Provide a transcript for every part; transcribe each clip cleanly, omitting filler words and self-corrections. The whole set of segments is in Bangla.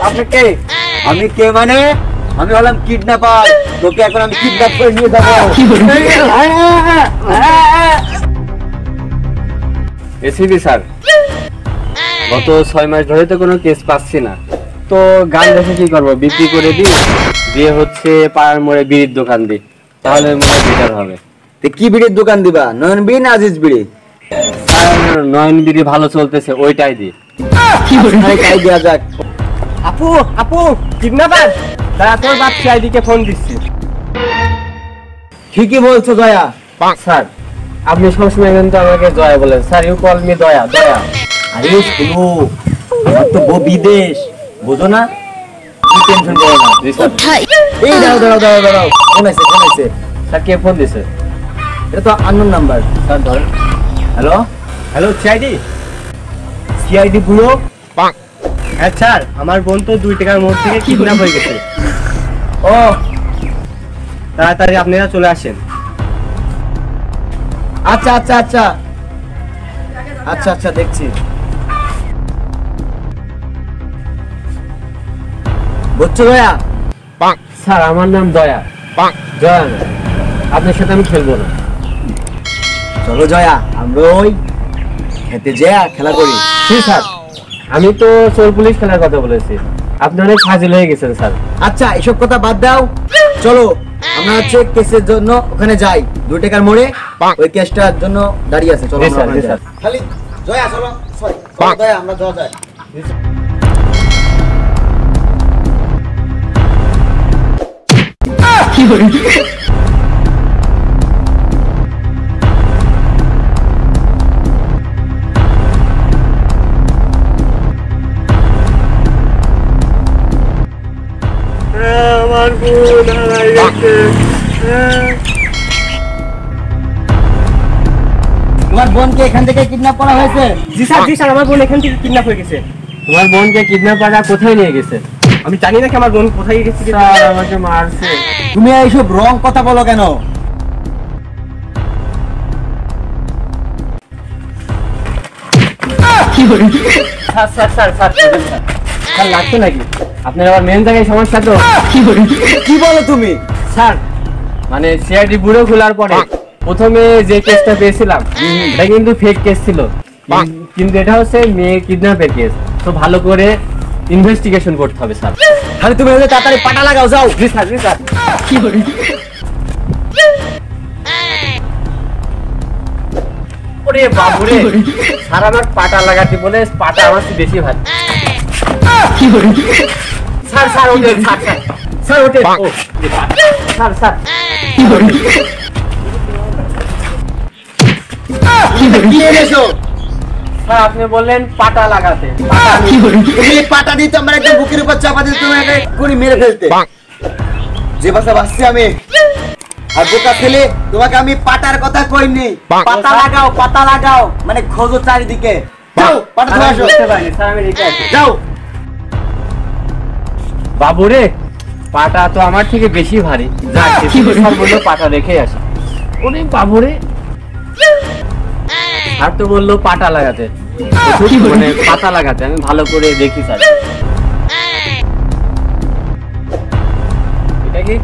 আপনি কে? আমি কে মানে আমি হলাম কিডন্যাপার, তোকে এখন আমি কিডন্যাপ করে নিয়ে যাবো। এসিবি স্যার, গত 6 মাস ধরে তো কোনো কেস পাচ্ছি না, তো গান রেখে কি করবো, বিক্রি করে দিই, দিয়ে হচ্ছে পাড়ার মোড়ে বিড়ির দোকান দিই, তাহলে মনে হয় বেটার হবে। তো কি বিড়ির দোকান দিবা? নয়ন বিড়ি না আজিজ বিড়ি? স্যার নয়ন বিড়ি ভালো চলতেছে, ওইটাই দিই। তাই দেওয়া যাক। আপু আপু কিডন্যাপার, দাঁড়া তোর বাপ সিআইডিকে ফোন দিচ্ছি। ঠিকই বলছো দয়া। স্যার আপনি সবসময় কিন্তু আমাকে দয়া বলেন, স্যার ইউ কল মি দয়া দয়া। আরে শুনো, আমার তো বিদেশ, বুঝো না? কি টেনশন করো না। জি স্যার। এই দাঁড়াও, ফোন আছে। স্যার কে ফোন দিছে? এটা তো আননোন নাম্বার। স্যার ধরেন। হ্যালো সিআইডি পুরো। হ্যাঁ স্যার, আমার বোন তো 2 টাকার মোড় থেকে কিডন্যাপ হয়ে গেছে। ও তাড়াতাড়ি আপনারা চলে আসেন। আচ্ছা দেখছি। বুঝছো দয়া? স্যার আমার নাম দয়া। দয়া না, আপনার সাথে আমি খেলবো না। চলো জয়া, আমরা ওই খেতে যা খেলা করি। জি স্যার, আমি তো চোর পুলিশ খেলার কথা বলেছি, আপনি অনেক ফাজিল হয়ে গেছেন স্যার। আচ্ছা এসব কথা বাদ দাও, চলো আমরা হচ্ছে কেসের জন্য ওখানে যাই। 2 টাকার মোড়ে ওই কেসটার জন্য দাঁড়িয়ে আছে। চলো জি আমরা স্যার, ওখানে জি যাই। স্যার। খালি জয়া চলো, সরি দয়া, আমরা যাওয়া যায়। আমার বোন হারাই গেছে। তোমার বোনকে এখান থেকে কিডন্যাপ করা হয়েছে? জি স্যার, আমার বোন এখান থেকে কিডন্যাপ হয়ে গেছে। তোমার বোনকে কিডন্যাপাররা কোথায় নিয়ে গেছে? আমি জানি না কি আমার বোন কোথায় গেছে। স্যার আমাকে মারছে। তুমি এইসব রং কথা বলো কেন? স্যার লাগছে নাকি? আপনার আবার মেন জায়গায় সমস্যা তো। কি বলো তুমি? স্যার মানে সিআইডি ব্যুরো খোলার পরে প্রথমে যে কেসটা পেয়েছিলাম এটা কিন্তু ফেক কেস ছিল, কিন্তু এটা হচ্ছে মেয়ে কিডন্যাপের কেস, তো ভালো করে ইনভেস্টিগেশন করতে হবে স্যার। তাহলে তুমি হলে তাড়াতাড়ি পাটা লাগাও, যাও। জি স্যার, জি স্যার। ওরে বাবুরে, স্যার আমার পাটা লাগাতে বলে পাটা আমার চেয়ে বেশি ভারী। স্যার ওঠেন, স্যার ওঠেন। ও, স্যার কি এনেছো? স্যার আপনি বললেন পাটা লাগাতে, তুমি এই পাটা দিতে আমার একদম বুকের উপর চাপা দিতে, তুমি একে গুলি মেরে ফেলতে। যে ভাষা ভাসছি আমি, আর বোকা ছেলে, তোমাকে আমি পাটার কথা কইনি। পাতা লাগাও মানে খোঁজো চারিদিকে। যাও পাটা ধরে আসো। স্যার আমি রেখে আছি। যাও। বাবুরে, পাটা তো আমার থেকে বেশি ভারী। যাক, স্যার বললো পাটা রেখে আসি। ওরে বাবুরে, আর তো বললো পাটা লাগাতে, মানে পাতা লাগাতে। আমি ভালো করে দেখি স্যার, এটা কি?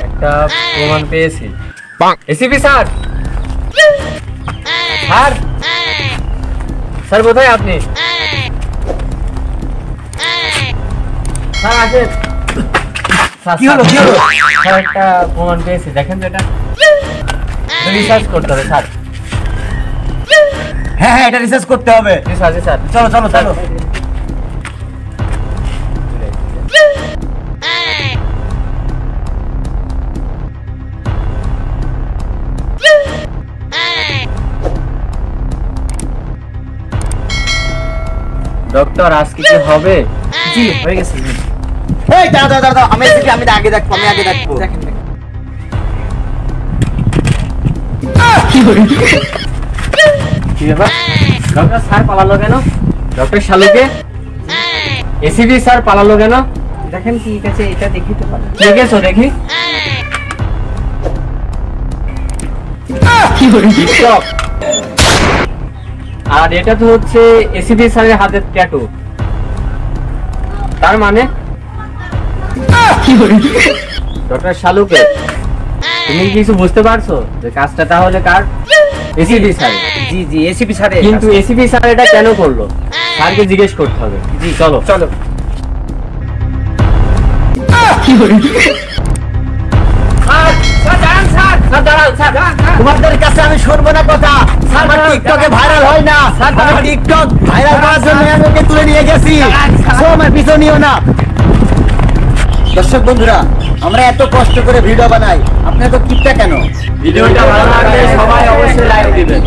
একটা প্রমাণ পেয়েছি। এসিপি স্যার, স্যার কোথায় আপনি? স্যার আসেন। কি হলো? স্যার একটা প্রমাণ পেয়েছি, দেখেন তো এটা। রিসার্চ করতে হবে স্যার। হ্যাঁ এটা রিসার্চ করতে হবে। জি স্যার, জি স্যার। চলো। ডক্টর আজকে কি হবে? জি হয়ে গেছে। এই দাঁড়াও, আমি আগে দেখবো। দেখেন কি ব্যাপার? ডক্টর স্যার পালালো কেন? ডক্টর শালুকে এসিবি স্যার পালালো কেন? দেখেন ঠিক আছে, এটা দেখি তো পারেন। দেখেছো? দেখি। কি আর এটা তো হচ্ছে এসিপি স্যারের হাতের ট্যাটু। তার মানে ডক্টর শালুকে, তুমি কি কিছু বুঝতে পারছো যে কাজটা তাহলে কার? ACP sir. জি জি, এসিপি স্যারের। কিন্তু এসিপি স্যার এটা কেন করলো স্যারকে জিজ্ঞেস করতে হবে। জি চলো চলো। তোমাদের কাছে আমি শুনবো না কথা। আমার টিকটকে ভাইরাল হয় না, আমি টিকটক ভাইরাল করার জন্য আমি ওকে তুলে নিয়ে গেছি। সো আমার পিছনে নিও না। দর্শক বন্ধুরা, আমরা এত কষ্ট করে ভিডিও বানাই, আপনার তো টিকটা কেন? ভিডিওটা ভালো লাগলে সবাই অবশ্যই লাইক দিবেন।